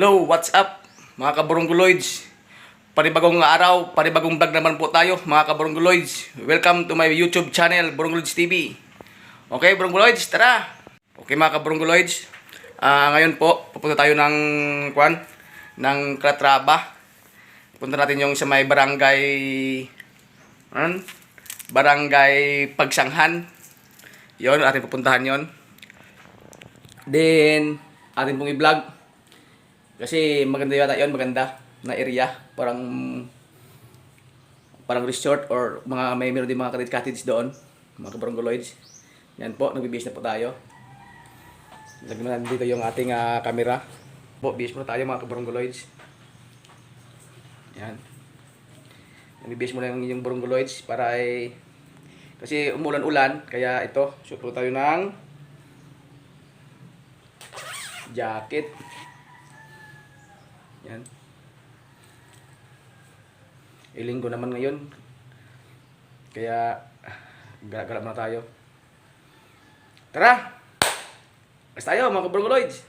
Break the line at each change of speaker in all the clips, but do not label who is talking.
Hello, what's up mga kaburungguloids? Panibagong araw, panibagong vlog naman po tayo mga kaburungguloids. Welcome to my YouTube channel, Burungguloids TV. Okay, burungguloids, tara! Okay mga kaburungguloids, ngayon po, pupunta tayo ng Calatrava. Punta natin yung sa may barangay, barangay Pagsanghan. Yon, ating pupuntahan yon. Then, atin pong i-vlog. Kasi maganda yata yun, maganda na area. Parang resort or meron din mga cottage doon. Mga kabarangguloids. Yan po, nagbibihis na po tayo. Lagyan natin dito yung ating camera. Po, bihis muna tayo mga kabarangguloids. Yan. Nagbibihis muna yung barangguloids para kasi umulan-ulan. Kaya ito, shoot po tayo ng jacket. Yan. Linggo naman ngayon. Kaya galap na tayo. Tara! Mas tayo mga kaburungguloids.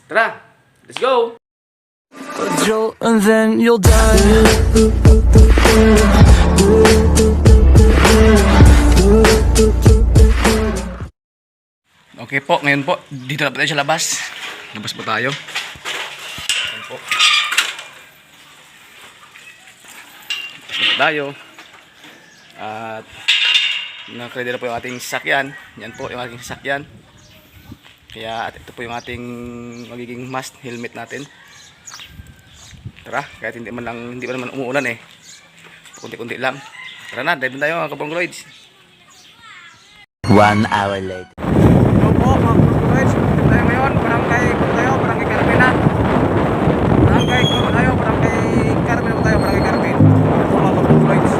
Tara! Let's go!
A jolt and then you'll die.
Okay po, ngayon po, dito na po tayo sa labas. Labas po tayo. Ayan po. Labas po tayo. At nakaready na po yung ating sasakyan. Yan po yung ating sasakyan. Kaya at ito po yung ating magiging must helmet natin. Tara, kahit hindi man naman umuulan eh. Kunti-kunti lang. Tara na, dive na tayo mga kaburungguloids.
1 hour later.
Hello po mga kaburungguloids. Dito tayo ngayon, barangay Carmena. Barangay Carmena po tayo, barangay Carmena. Ito mga kaburungguloids.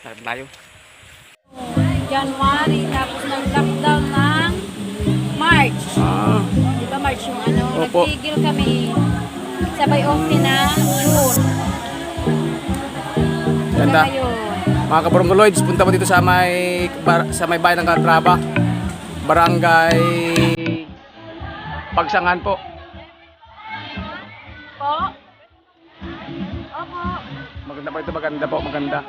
Lakad tayo.
January, tapos nag-lockdown ng March.
Ah,
Di ba March yung ano?
Opo.
Nagtigil kami. Sabay open na June.
ganda.
Hanggang ngayon.
Mga kabarangoloids, punta po dito sa may bayan ng Calatrava. Barangay Pagsangan po.
Po? Opo.
Maganda po ito, maganda po, maganda.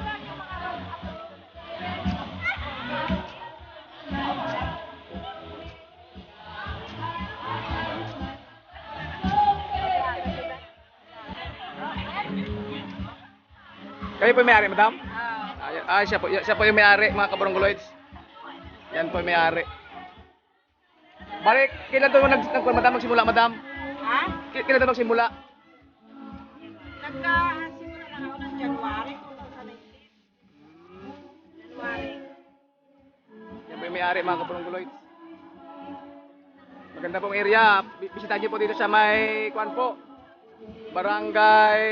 Kayo po yung may-ari, madam? Siya po yung may-ari, mga kabarangoloids. Yan po yung may-ari. Balik, kailan to madam magsimula, madam?
Ha?
Kailan to magsimula?
Nagka-simula lang ako ng January. January.
Yan po yung may-ari, mga kabarangoloids. Maganda pong area. Bisitahin niyo po dito sa may kuan po. Barangay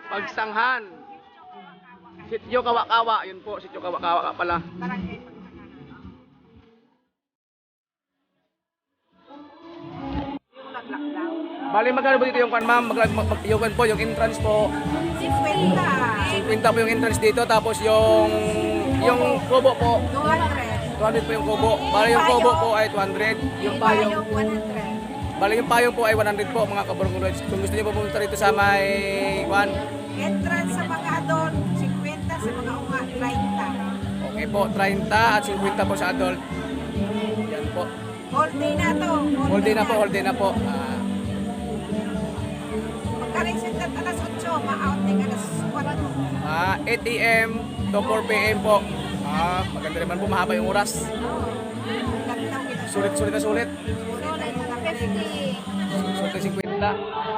Pagsanghan. Sitio Kawakawa, yun po, Sitio Kawakawa pala. Bali magkano po dito yung kuan, ma'am? Yung kuan po, yung entrance po.
50.
50 po yung entrance dito, tapos yung kubo po.
200.
200 po yung kubo. Bali yung kubo po ay 200. Yung payong.
100.
Bali yung payong po ay 100 po, mga kabarangoloids. Kung gusto niyo po pumunta rito sa may kuan,
Entrance sa mga adult, 50 sa mga unga, 30.
okay po, 30 at 50 po sa adult. Yan po.
All day na to.
All day na po, all day na po.
Pagka-reset at alas 8, ma-outing alas 4.
8 a.m. to 4 p.m. po. Maganda naman po, mahaba yung oras. Sulit na sulit.
Sulit, mga 50.
Sulit na 50.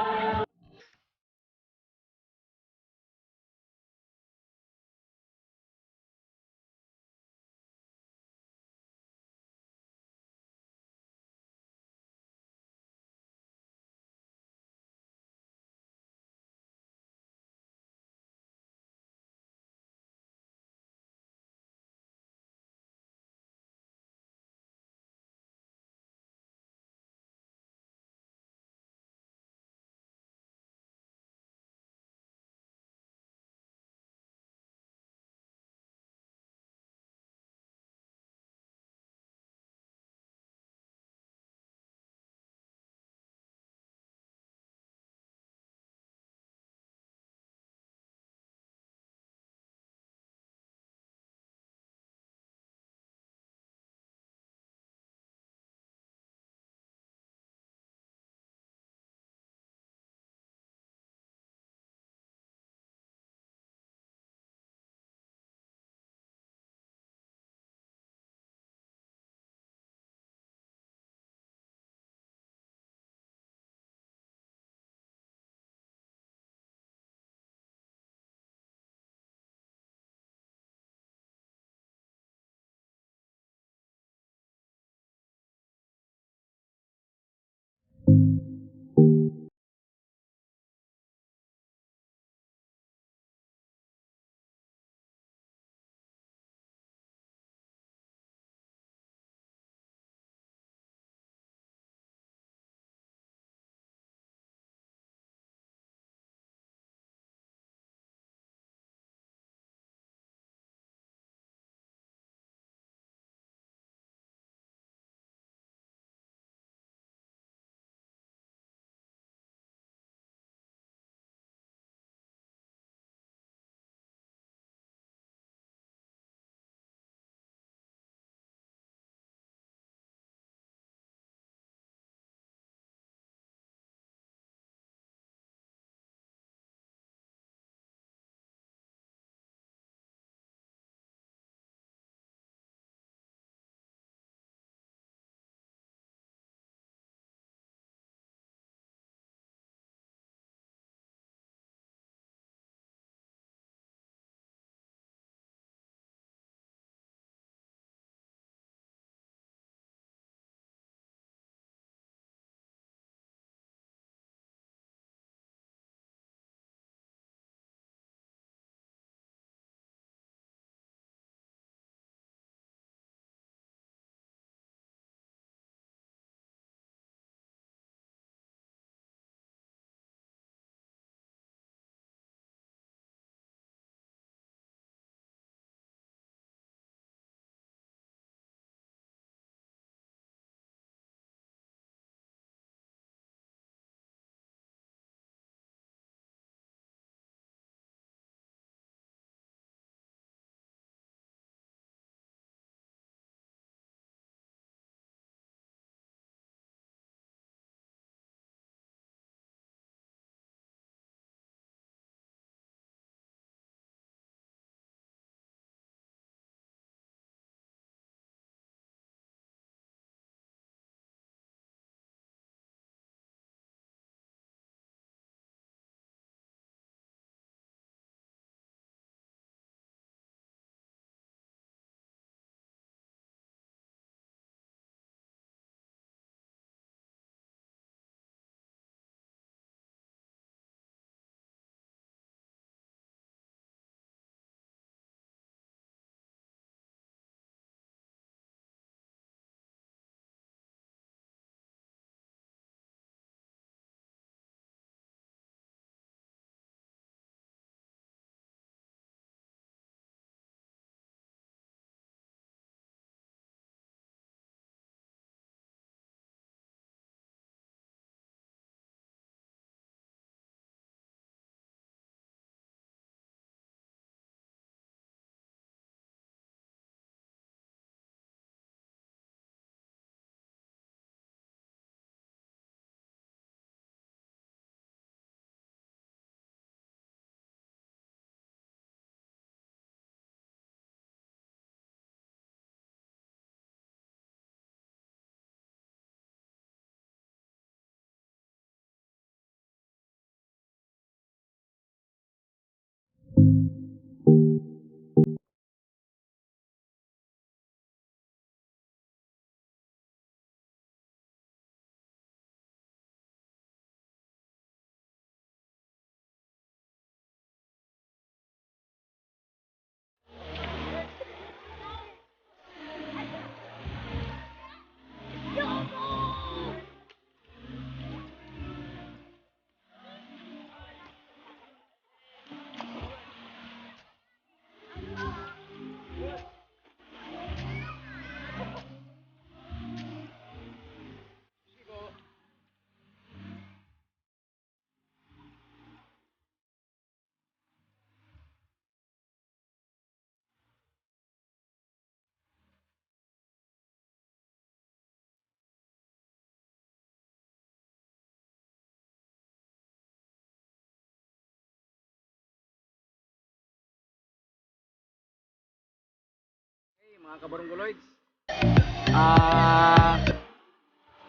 mga kabarungguloids.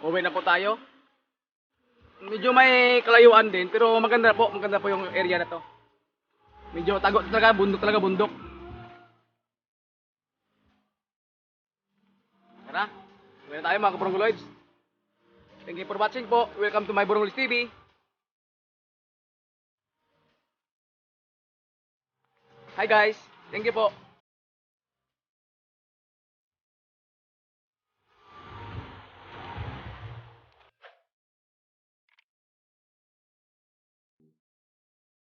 Uwi na po tayo. Medyo may kalayuan din, pero maganda po yung area na to. Medyo tago talaga, bundok. Tara, uwi na tayo mga kabarungguloids. Thank you for watching po. Welcome to my Barungguloids TV. Hi guys, thank you po.